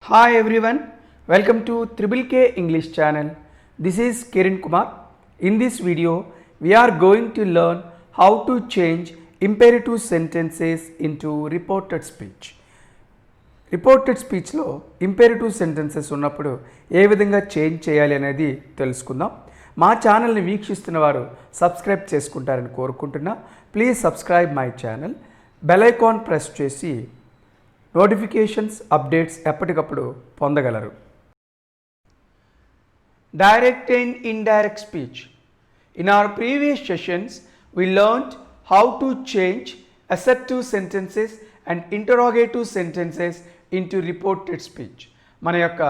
Hi everyone, welcome to Triple K English channel. This is Kiran Kumar. In this video, we are going to learn how to change imperative sentences into reported speech. Reported స్పీచ్లో imperative sentences ఉన్నప్పుడు ఏ విధంగా change చేయాలి అనేది తెలుసుకుందాం. మా ఛానల్ని వీక్షిస్తున్న వారు సబ్స్క్రైబ్ చేసుకుంటారని కోరుకుంటున్నా. Please subscribe my channel. Bell icon press చేసి నోటిఫికేషన్స్ అప్డేట్స్ ఎప్పటికప్పుడు పొందగలరు. Direct and indirect speech. In our previous sessions, we learned how to change assertive sentences and interrogative sentences into reported speech. మన యొక్క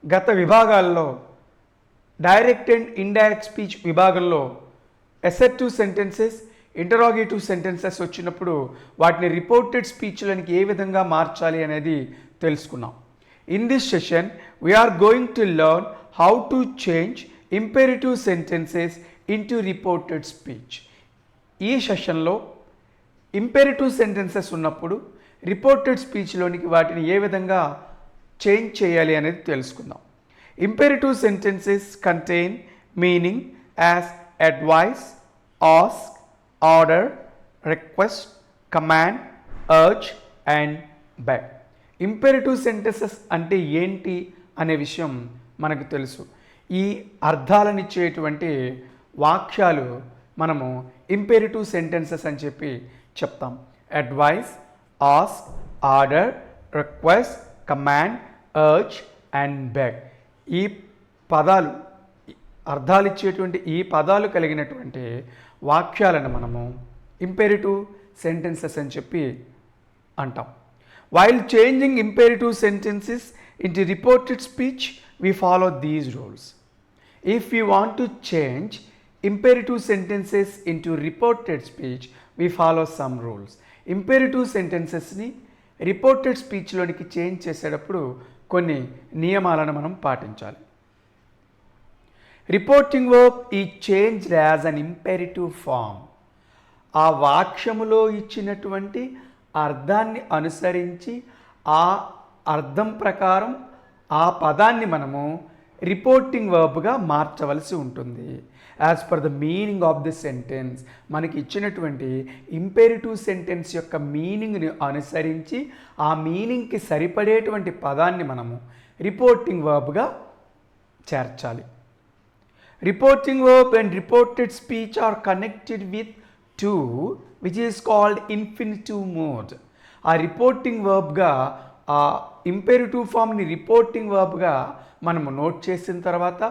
గత విభాగాల్లో direct and indirect speech విభాగంలో assertive sentences, interrogative sentences వచ్చినప్పుడు వాటిని reported స్పీచ్లోనికి ఏ విధంగా మార్చాలి అనేది తెలుసుకున్నాం. In this session we are going to learn how to change imperative sentences into reported speech. ఈ సెషన్లో ఇంపెరేటివ్ సెంటెన్సెస్ ఉన్నప్పుడు రిపోర్టెడ్ స్పీచ్లోనికి వాటిని ఏ విధంగా చేంజ్ చేయాలి అనేది తెలుసుకుందాం. Imperative sentences contain meaning as advice, ask, order, request, command, urge and beg. Imperative sentences అంటే ఏంటి అనే విషయం మనకు తెలుసు. ఈ అర్థాలనిచ్చేటువంటి వాక్యాలు మనము ఇంపెరేటివ్ సెంటెన్సెస్ అని చెప్పి చెప్తాం. Advice, ask, order, request, command, urge and beg. ఈ పదాలు అర్థాలు ఇచ్చేటువంటి ఈ పదాలు కలిగినటువంటి వాక్యాలను మనము ఇంపెరేటివ్ సెంటెన్సెస్ అని చెప్పి అంటాం. While changing imperative sentences into reported speech we follow these rules. If we want to change imperative sentences into reported speech, we follow some rules. Imperative sentences ni reported speech లోనికి change చేసేటప్పుడు కొన్ని నియమాలను మనం పాటించాలి. Reporting verb ఈ changed as an imperative form. ఆ వాక్యములో ఇచ్చినటువంటి అర్థాన్ని అనుసరించి ఆ అర్థం ప్రకారం ఆ పదాన్ని మనము రిపోర్టింగ్ వర్బ్గా మార్చవలసి ఉంటుంది. As per the meaning of the sentence, మనకి ఇచ్చినటువంటి ఇంపెరేటివ్ సెంటెన్స్ యొక్క మీనింగ్ని అనుసరించి ఆ మీనింగ్కి సరిపడేటువంటి పదాన్ని మనము రిపోర్టింగ్ వర్బ్గా చేర్చాలి. Reporting verb and reported speech are connected with to which is called infinitive mode. ఆ రిపోర్టింగ్ వర్బ్గా ఆ ఇంపెరేటివ్ ఫామ్ని రిపోర్టింగ్ వర్బ్గా మనము నోట్ చేసిన తర్వాత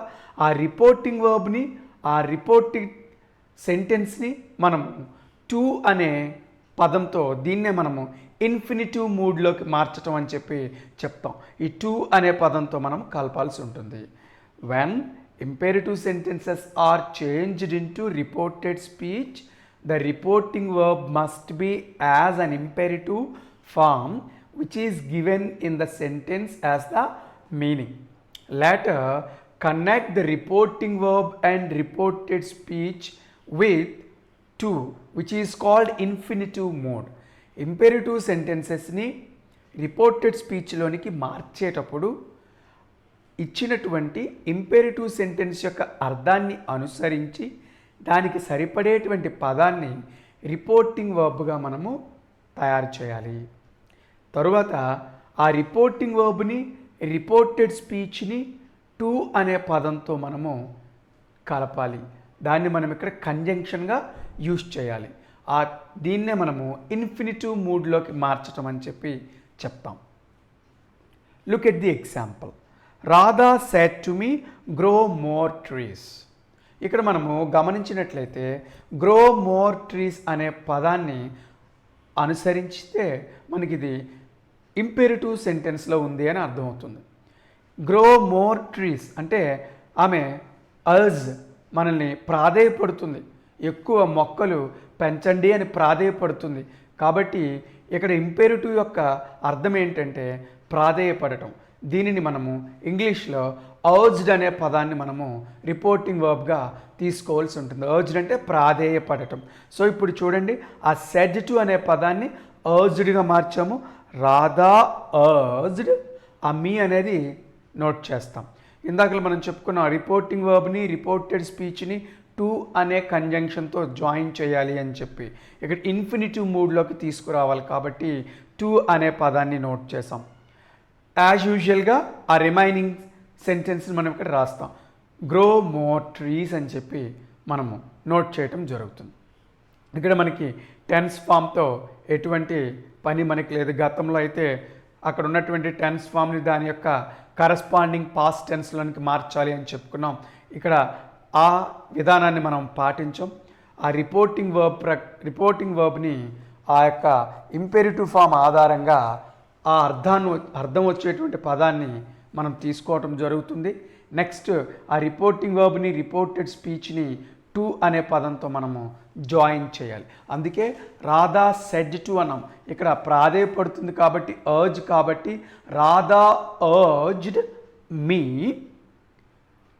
ఆ రిపోర్టింగ్ వర్బ్ని, ఆ రిపోర్టింగ్ సెంటెన్స్ని మనము టు అనే పదంతో దీన్నే మనము ఇన్ఫినిటివ్ మూడ్లోకి మార్చటం అని చెప్పి చెప్తాం. ఈ టు అనే పదంతో మనం కలపాల్సి ఉంటుంది. When imperative sentences are changed into reported speech, the reporting verb must be as an imperative form which is given in the sentence as the meaning. Later, connect the reporting verb and reported speech with to, which is called infinitive mode. Imperative sentences ni reported speech లోనికి మార్చేటప్పుడు ఇచ్చినటువంటి ఇంపెరేటివ్ sentence యొక్క అర్థాన్ని అనుసరించి దానికి సరిపడేటువంటి పదాన్ని reporting వర్బ్గా మనము తయారు చేయాలి. తరువాత ఆ రిపోర్టింగ్ వర్బ్ని, రిపోర్టెడ్ స్పీచ్ని టు అనే పదంతో మనము కలపాలి. దాన్ని మనం ఇక్కడ కంజంక్షన్గా యూజ్ చేయాలి. దీన్నే మనము ఇన్ఫినిటివ్ మూడ్లోకి మార్చటం అని చెప్పి చెప్తాం. Look at the example. Radha said to me grow more trees. ఇక్కడ మనము గమనించినట్లయితే గ్రో మోర్ ట్రీస్ అనే పదాన్ని అనుసరించితే మనకి ఇది ఇంపెరేటివ్ సెంటెన్స్లో ఉంది అని అర్థమవుతుంది. గ్రో మోర్ ట్రీస్ అంటే ఆమె అర్జ్ మనల్ని ప్రాధేయపడుతుంది, ఎక్కువ మొక్కలు పెంచండి అని ప్రాధేయపడుతుంది. కాబట్టి ఇక్కడ ఇంపెరేటివ్ యొక్క అర్థం ఏంటంటే ప్రాధేయపడటం. దీనిని మనము ఇంగ్లీష్లో అర్జ్డ్ అనే పదాన్ని మనము రిపోర్టింగ్ వర్బ్గా తీసుకోవాల్సి ఉంటుంది. అర్జ్డ్ అంటే ప్రాధేయపడటం. సో ఇప్పుడు చూడండి, ఆ సెడ్ టు అనే పదాన్ని అర్జ్డ్గా మార్చాము. రాధా అర్జ్డ్ ఆ మీ అనేది నోట్ చేస్తాం. ఇందాక మనం చెప్పుకున్న రిపోర్టింగ్ వర్బ్ని రిపోర్టెడ్ స్పీచ్ని టు అనే కంజంక్షన్తో జాయిన్ చేయాలి అని చెప్పి ఇక్కడ ఇన్ఫినిటివ్ మూడ్లోకి తీసుకురావాలి కాబట్టి టు అనే పదాన్ని నోట్ చేసాం. యాజ్ యూజువల్గా ఆ రిమైనింగ్ సెంటెన్స్ని మనం ఇక్కడ రాస్తాం. గ్రో మోర్ ట్రీస్ అని చెప్పి మనము నోట్ చేయటం జరుగుతుంది. ఇక్కడ మనకి టెన్స్ ఫామ్తో ఎటువంటి పని మనకి లేదు. గతంలో అయితే అక్కడ ఉన్నటువంటి టెన్స్ ఫామ్ని దాని యొక్క కరస్పాండింగ్ పాస్ట్ టెన్స్లోనికి మార్చాలి అని చెప్పుకున్నాం. ఇక్కడ ఆ విధానాన్ని మనం పాటించాం. ఆ రిపోర్టింగ్ వర్బ్ని ఆ యొక్క ఇంపెరిటివ్ ఫామ్ ఆధారంగా ఆ అర్థం వచ్చేటువంటి పదాన్ని మనం తీసుకోవటం జరుగుతుంది. నెక్స్ట్ ఆ రిపోర్టింగ్ వర్బ్ని రిపోర్టెడ్ స్పీచ్ని టు అనే పదంతో మనము జాయిన్ చేయాలి. అందుకే రాధా సెడ్ టు అన్నాం. ఇక్కడ ప్రాధేయపడుతుంది కాబట్టి అర్జ్ కాబట్టి రాధా అర్జ్డ్ మీ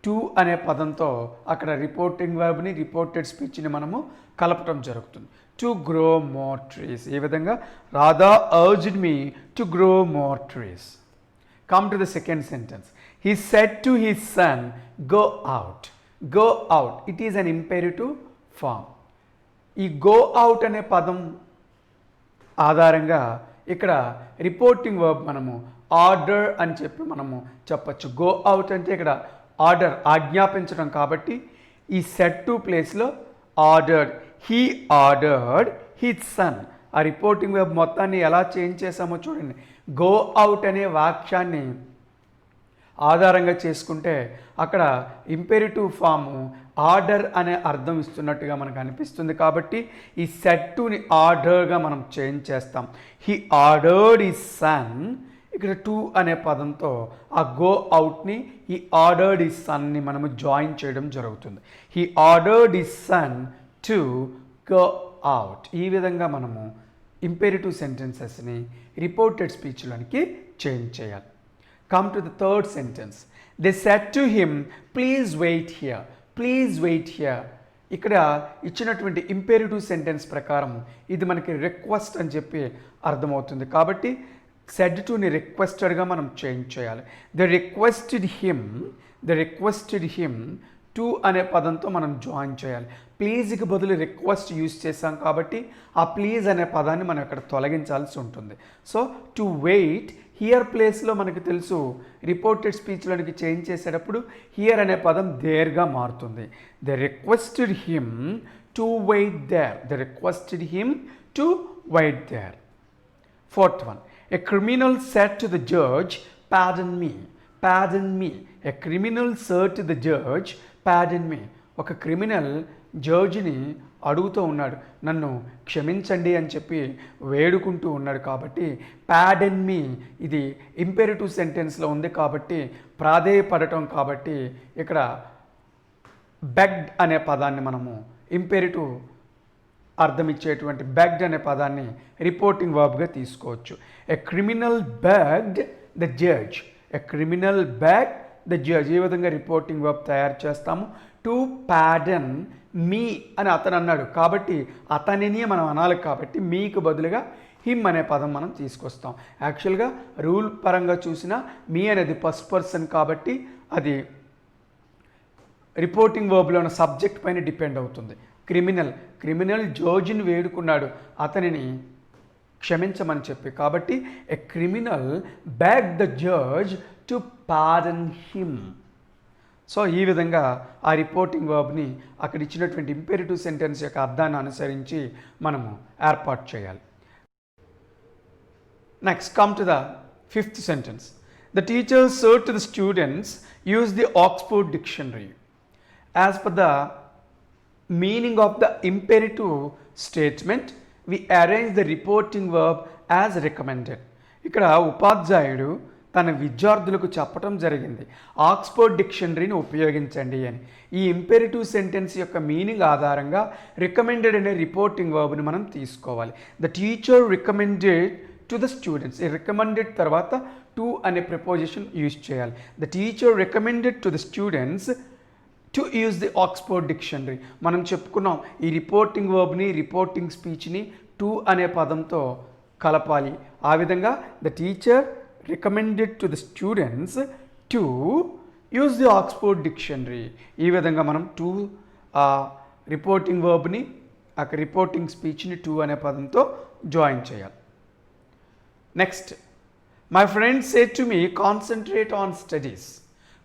టు అనే పదంతో అక్కడ రిపోర్టింగ్ వర్బ్ని రిపోర్టెడ్ స్పీచ్ని మనము కలపటం జరుగుతుంది. To grow more trees. ఈ విధంగా Radha urged me to grow more trees. Come to the second sentence. He said to his son go out. Go out it is an imperative form. ఈ గో అవుట్ అనే పదం ఆధారంగా ఇక్కడ reporting verb మనము order అని చెప్పి మనము చెప్పచ్చు. గో అవుట్ అంటే ఇక్కడ ఆర్డర్ ఆజ్ఞాపించడం కాబట్టి ఈ సెడ్ టు ప్లేస్లో ordered. He ordered his son. ఆ రిపోర్టింగ్ వర్బ్ మొత్తాన్ని ఎలా చేంజ్ చేసామో చూడండి. గో అవుట్ అనే వాక్యాన్ని ఆధారంగా చేసుకుంటే అక్కడ ఇంపెరిటివ్ ఫాము ఆర్డర్ అనే అర్థం ఇస్తున్నట్టుగా మనకు అనిపిస్తుంది కాబట్టి ఈ సెడ్ టుని ఆర్డర్గా మనం చేంజ్ చేస్తాం. హీ ఆర్డర్డ్ ఈ సన్. ఇక్కడ టు అనే పదంతో ఆ గో అవుట్ని ఈ ఆర్డర్డ్ ఈ సన్ని మనము జాయిన్ చేయడం జరుగుతుంది. హీ ఆర్డర్డ్ ఈ సన్ టు గో అవుట్. ఈ విధంగా మనము ఇంపెరిటివ్ సెంటెన్సెస్ని రిపోర్టెడ్ స్పీచ్లోనికి చేంజ్ చేయాలి. Come to the third sentence. They said to him, please wait here. Please wait here. ఇక్కడ ఇచ్చినటువంటి ఇంపెరిటివ్ సెంటెన్స్ ప్రకారం ఇది మనకి రిక్వెస్ట్ అని చెప్పి అర్థమవుతుంది కాబట్టి సెడ్ టుని రిక్వెస్టెడ్గా మనం చేంజ్ చేయాలి. ద రిక్వెస్టెడ్ హిమ్ టు అనే పదంతో మనం జాయిన్ చేయాలి. ప్లీజ్కి బదులు రిక్వెస్ట్ యూజ్ చేసాం కాబట్టి ఆ ప్లీజ్ అనే పదాన్ని మనం ఇక్కడ తొలగించాల్సి ఉంటుంది. సో టు వెయిట్ హియర్ ప్లేస్లో మనకు తెలుసు రిపోర్టెడ్ స్పీచ్లోనికి చేంజ్ చేసేటప్పుడు హియర్ అనే పదం దేర్గా మారుతుంది. He requested him to wait there. He requested him to wait there. Fourth one. A criminal said to the judge, pardon me. Pardon me. A criminal said to the judge, pardon me. ఒక criminal జడ్జిని అడుగుతూ ఉన్నాడు, నన్ను క్షమించండి అని చెప్పి వేడుకుంటూ ఉన్నాడు కాబట్టి పార్డన్ మీ ఇది ఇంపెరిటివ్ సెంటెన్స్లో ఉంది కాబట్టి ప్రాధేయపడటం కాబట్టి ఇక్కడ బెగ్డ్ అనే పదాన్ని మనము ఇంపెరిటివ్ అర్థం ఇచ్చేటువంటి బెగ్డ్ అనే పదాన్ని రిపోర్టింగ్ వర్బ్గా తీసుకోవచ్చు. A criminal begged the judge. A criminal beg the judge. ఈ విధంగా రిపోర్టింగ్ వర్బ్ తయారు చేస్తాము. టు పార్డన్ మీ అని అతను అన్నాడు కాబట్టి అతనిని మనం అనాలి కాబట్టి మీకు బదులుగా హిమ్ అనే పదం మనం తీసుకొస్తాం. యాక్చువల్గా రూల్ పరంగా చూసినా మీ అనేది ఫస్ట్ పర్సన్ కాబట్టి అది రిపోర్టింగ్ వర్బ్లో ఉన్న సబ్జెక్ట్ పైన డిపెండ్ అవుతుంది. క్రిమినల్ జడ్జిని వేడుకున్నాడు అతనిని క్షమించమని చెప్పి కాబట్టి a criminal beg the judge to pardon him. So ఈ విధంగా ఆ రిపోర్టింగ్ వర్బ్ని అక్కడ ఇచ్చినటువంటి ఇంపెరిటివ్ సెంటెన్స్ యొక్క అర్థాన్ని అనుసరించి మనము ఏర్పాటు చేయాలి. Next come to the fifth sentence. The teacher said to the students, use the Oxford Dictionary. As per the meaning of the imperative statement, we arrange the reporting verb as recommended. ఇక్కడ ఉపాధ్యాయుడు తన విద్యార్థులకు చెప్పటం జరిగింది Oxford డిక్షనరీని ఉపయోగించండి అని. ఈ ఇంపెరిటివ్ sentence యొక్క మీనింగ్ ఆధారంగా రికమెండెడ్ అనే రిపోర్టింగ్ వర్బ్ని మనం తీసుకోవాలి. The teacher recommended to the students. ఈ రికమెండెడ్ తర్వాత టు అనే ప్రిపోజిషన్ యూజ్ చేయాలి. The teacher recommended to the students to use the Oxford dictionary. మనం చెప్పుకున్నాం ఈ రిపోర్టింగ్ వర్బ్ని రిపోర్టింగ్ స్పీచ్ని టు అనే పదంతో కలపాలి. ఆ విధంగా the teacher recommended to the students to use the Oxford Dictionary. ఈ విధంగా మనం టు రిపోర్టింగ్ వర్బ్ని రిపోర్టింగ్ స్పీచ్ని టు అనే పదంతో జాయిన్ చేయాలి. Next, my friend said to me, concentrate on studies.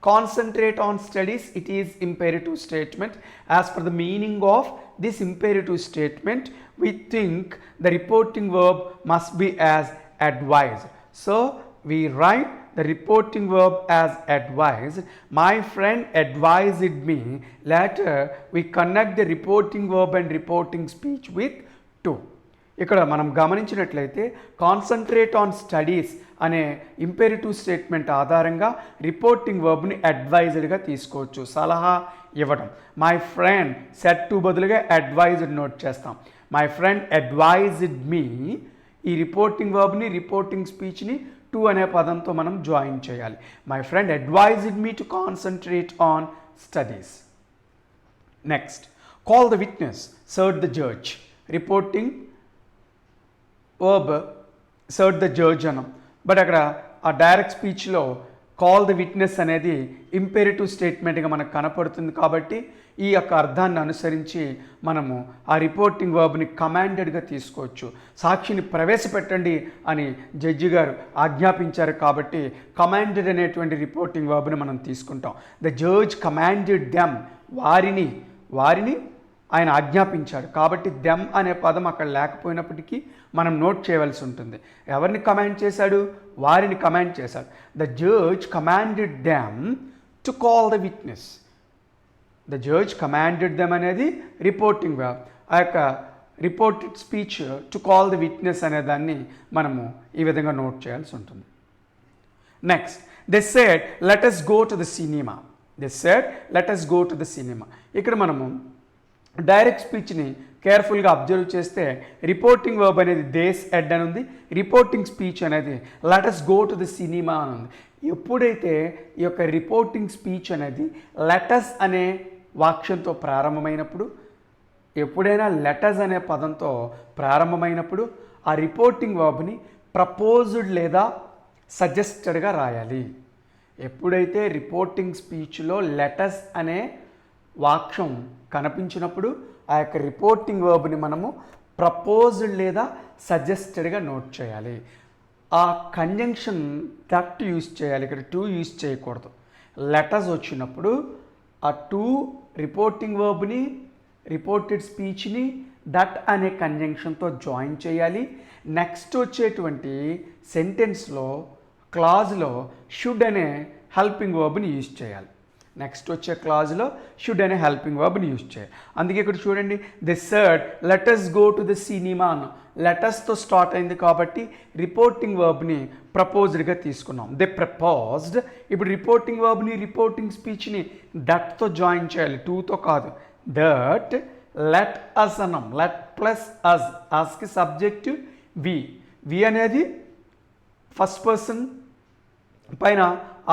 Concentrate on studies, it is imperative statement. As per the meaning of this imperative statement, we think the reporting verb must be as advised. So we write the reporting verb as advised. My friend advised me. Later we connect the reporting verb and reporting speech with to. ఇక్కడ మనం గమనించినట్లయితే concentrate on studies అనే ఇంపెరిటివ్ statement ఆధారంగా reporting వర్బ్ని అడ్వైజ్డ్గా తీసుకోవచ్చు, సలహా ఇవ్వడం. My friend set to బదులుగా advised note చేస్తాం. మై ఫ్రెండ్ అడ్వైజ్డ్ మీ, ఈ రిపోర్టింగ్ వర్బ్ని రిపోర్టింగ్ స్పీచ్ని టు అనే పదంతో మనం జాయిన్ చేయాలి. My friend advised me to concentrate on studies. Next, call the witness, serve the judge. Reporting verb serve the judge అనం, but అక్కడ ఆ డైరెక్ట్ స్పీచ్లో కాల్ ద విట్నెస్ అనేది ఇంపెరిటివ్ స్టేట్మెంట్గా మనకు కనపడుతుంది. కాబట్టి ఈ యొక్క అర్థాన్ని అనుసరించి మనము ఆ రిపోర్టింగ్ వర్బ్ని కమాండెడ్గా తీసుకోవచ్చు. సాక్షిని ప్రవేశపెట్టండి అని జడ్జి గారు ఆజ్ఞాపించారు కాబట్టి కమాండెడ్ అనేటువంటి రిపోర్టింగ్ వర్బ్ని మనం తీసుకుంటాం. ద జడ్జ్ కమాండెడ్ దెమ్, వారిని ఆయన ఆజ్ఞాపించాడు. కాబట్టి దెమ్ అనే పదం అక్కడ లేకపోయినప్పటికీ మనం నోట్ చేయవలసి ఉంటుంది. ఎవరిని కమాండ్ చేశాడు? వారిని కమాండ్ చేశాడు. The judge commanded them to call the witness. The judge commanded them అనేది రిపోర్టింగ్ వర్బ్. ఆ యొక్క reported speech to call the witness అనే దాన్ని మనము ఈ విధంగా నోట్ చేయాల్సి ఉంటుంది. Next, they said let us go to the cinema. They said let us go to the cinema. ఇక్కడ మనము డైరెక్ట్ స్పీచ్ని కేర్ఫుల్గా అబ్జర్వ్ చేస్తే రిపోర్టింగ్ వర్బ్ అనేది దే సెడ్ అని ఉంది, రిపోర్టింగ్ స్పీచ్ అనేది let us go to the cinema అని ఉంది. ఎప్పుడైతే ఈ యొక్క రిపోర్టింగ్ స్పీచ్ అనేది లెట్ us అనే వాక్యంతో ప్రారంభమైనప్పుడు, ఎప్పుడైనా లెట్ us అనే పదంతో ప్రారంభమైనప్పుడు ఆ రిపోర్టింగ్ వర్బ్ని ప్రపోజ్డ్ లేదా సజెస్టెడ్గా రాయాలి. ఎప్పుడైతే రిపోర్టింగ్ స్పీచ్లో లెట్ us అనే వాక్యం కనిపించినప్పుడు ఆ యొక్క రిపోర్టింగ్ వర్బ్ని మనము ప్రపోజ్డ్ లేదా సజెస్టెడ్గా నోట్ చేయాలి. ఆ కంజంక్షన్ దట్ యూజ్ చేయాలి, ఇక్కడ టు యూజ్ చేయకూడదు. లెటర్స్ వచ్చినప్పుడు ఆ టు రిపోర్టింగ్ వర్బ్ని రిపోర్టెడ్ స్పీచ్ని దట్ అనే కంజంక్షన్తో జాయిన్ చేయాలి. నెక్స్ట్ వచ్చేటువంటి సెంటెన్స్లో క్లాజ్లో షుడ్ అనే హెల్పింగ్ వర్బ్ని యూజ్ చేయాలి. నెక్స్ట్ వచ్చే క్లాజ్లో షుడ్ అనే హెల్పింగ్ వర్బ్ని యూజ్ చేయాలి. అందుకే ఇక్కడ చూడండి, the said let us go to the cinema అన్న లెటస్తో స్టార్ట్ అయింది కాబట్టి రిపోర్టింగ్ వర్బ్ని ప్రపోజ్డ్గా తీసుకున్నాం. They proposed. ఇప్పుడు రిపోర్టింగ్ వర్బ్ని రిపోర్టింగ్ స్పీచ్ని దట్తో జాయిన్ చేయాలి, టూతో కాదు. దట్ లెట్ us అన్నాం, let plus us, asకి subject we అనేది ఫస్ట్ పర్సన్ పైన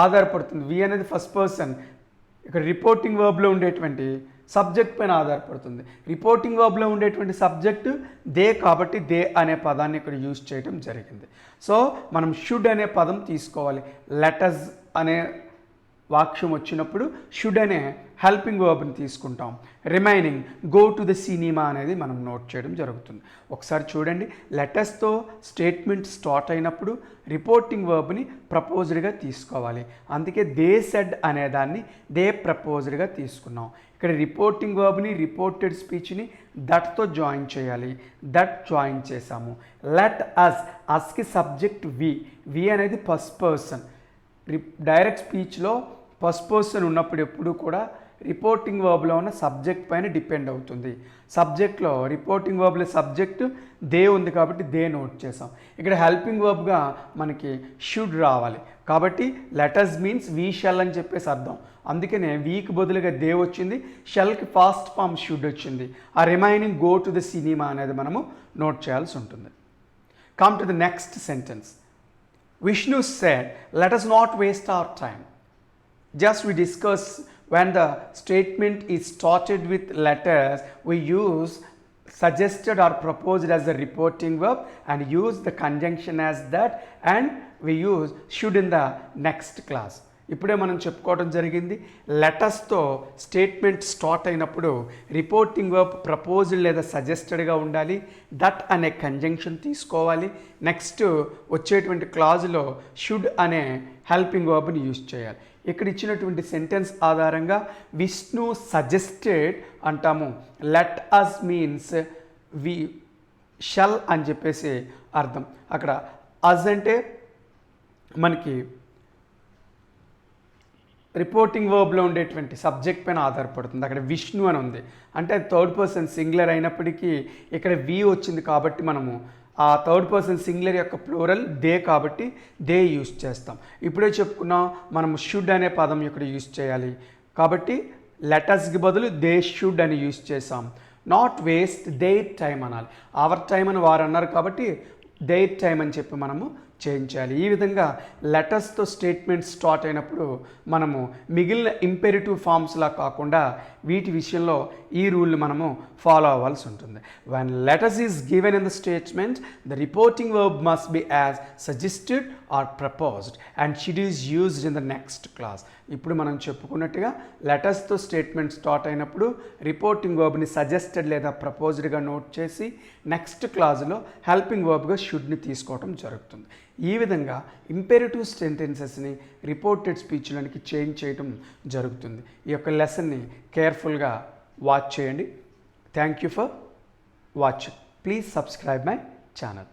ఆధారపడుతుంది. వి అనేది ఫస్ట్ పర్సన్, ఇక్కడ రిపోర్టింగ్ వర్బ్లో ఉండేటువంటి సబ్జెక్ట్ పైన ఆధారపడుతుంది. రిపోర్టింగ్ వర్బ్లో ఉండేటువంటి సబ్జెక్టు దే కాబట్టి దే అనే పదాన్ని ఇక్కడ యూజ్ చేయడం జరిగింది. సో మనం షుడ్ అనే పదం తీసుకోవాలి. లెట్ us అనే వాక్యం వచ్చినప్పుడు షుడ్ అనే హెల్పింగ్ వర్బ్ని తీసుకుంటాం. Remaining go to the cinema అనేది మనం నోట్ చేయడం జరుగుతుంది. ఒకసారి చూడండి, లెటర్స్తో స్టేట్మెంట్ స్టార్ట్ అయినప్పుడు రిపోర్టింగ్ వర్బ్ని ప్రపోజ్డ్గా తీసుకోవాలి. అందుకే దే సెడ్ అనేదాన్ని దే ప్రపోజ్డ్గా తీసుకున్నాం. ఇక్కడ రిపోర్టింగ్ వర్బ్ని రిపోర్టెడ్ స్పీచ్ని దట్తో జాయిన్ చేయాలి. దట్ జాయిన్ చేసాము. లెట్ us, అస్కి సబ్జెక్ట్ వి అనేది ఫస్ట్ పర్సన్. డైరెక్ట్ స్పీచ్లో ఫస్ట్ పర్సన్ ఉన్నప్పుడు ఎప్పుడు కూడా రిపోర్టింగ్ వర్బ్లో ఉన్న సబ్జెక్ట్ పైన డిపెండ్ అవుతుంది. సబ్జెక్ట్లో రిపోర్టింగ్ వర్బ్లో సబ్జెక్టు దే ఉంది కాబట్టి దే నోట్ చేసాం. ఇక్కడ హెల్పింగ్ వర్బ్గా మనకి షుడ్ రావాలి కాబట్టి let us means we shall అని చెప్పేసి అర్థం. అందుకనే వీకి బదులుగా దే వచ్చింది, షెల్కి ఫాస్ట్ ఫామ్ షుడ్ వచ్చింది. ఆ remaining go to the cinema అనేది మనము నోట్ చేయాల్సి ఉంటుంది. Come to the next sentence. Vishnu said, let us not waste our time. Just we discuss when the statement is started with letters, we use suggested or proposed as a reporting verb and use the conjunction as that, and we use should in the next class. ఇప్పుడే మనం చెప్పుకోవడం జరిగింది, లెటర్స్తో statement start అయినప్పుడు reporting verb proposed లేదా సజెస్టెడ్గా ఉండాలి, that అనే కంజంక్షన్ తీసుకోవాలి. నెక్స్ట్ వచ్చేటువంటి క్లాజులో షుడ్ అనే హెల్పింగ్ వర్బ్ని యూజ్ చేయాలి. ఇక్కడ ఇచ్చినటువంటి సెంటెన్స్ ఆధారంగా విష్ణు సజెస్టెడ్ అంటాము. Let us means we shall అని చెప్పేసి అర్థం. అక్కడ అస్ అంటే మనకి రిపోర్టింగ్ వర్బ్లో ఉండేటువంటి సబ్జెక్ట్ పైన ఆధారపడుతుంది. అక్కడ విష్ణు అని ఉంది అంటే అది థర్డ్ పర్సన్ సింగులర్ అయినప్పటికీ ఇక్కడ వి వచ్చింది కాబట్టి మనము ఆ థర్డ్ పర్సన్ సింగులర్ యొక్క ప్లూరల్ దే కాబట్టి దే యూస్ చేస్తాం. ఇప్పుడే చెప్పుకున్నాం మనము షుడ్ అనే పదం ఇక్కడ యూస్ చేయాలి కాబట్టి లెటర్స్కి బదులు దే షుడ్ అని యూస్ చేసాం. నాట్ వేస్ట్ దేర్ టైం అనాలి. అవర్ టైం అని వారు అన్నారు కాబట్టి దేర్ టైం అని చెప్పి మనము చేయించాలి. ఈ విధంగా లెటర్స్తో స్టేట్మెంట్ స్టార్ట్ అయినప్పుడు మనము మిగిలిన ఇంపెరిటివ్ ఫామ్స్లా కాకుండా వీటి విషయంలో ఈ రూల్ని మనము ఫాలో అవ్వాల్సి ఉంటుంది. when letters is given in the statement, the reporting verb must be as suggested or proposed and should is used in the next class. ఇప్పుడు మనం చెప్పుకున్నట్టుగా లెటర్స్తో స్టేట్మెంట్ స్టార్ట్ అయినప్పుడు రిపోర్టింగ్ వర్బ్ని సజెస్టెడ్ లేదా ప్రపోజ్డ్గా నోట్ చేసి నెక్స్ట్ క్లాజ్లో హెల్పింగ్ వర్బ్గా షుడ్ని తీసుకోవడం జరుగుతుంది. ఈ విధంగా ఇంపెరిటివ్ సెంటెన్సెస్ని రిపోర్టెడ్ స్పీచ్లకి చేంజ్ చేయడం జరుగుతుంది. ఈ యొక్క లెసన్ని కేర్ఫుల్గా వాచ్ చేయండి. Thank you for watching. Please subscribe my channel.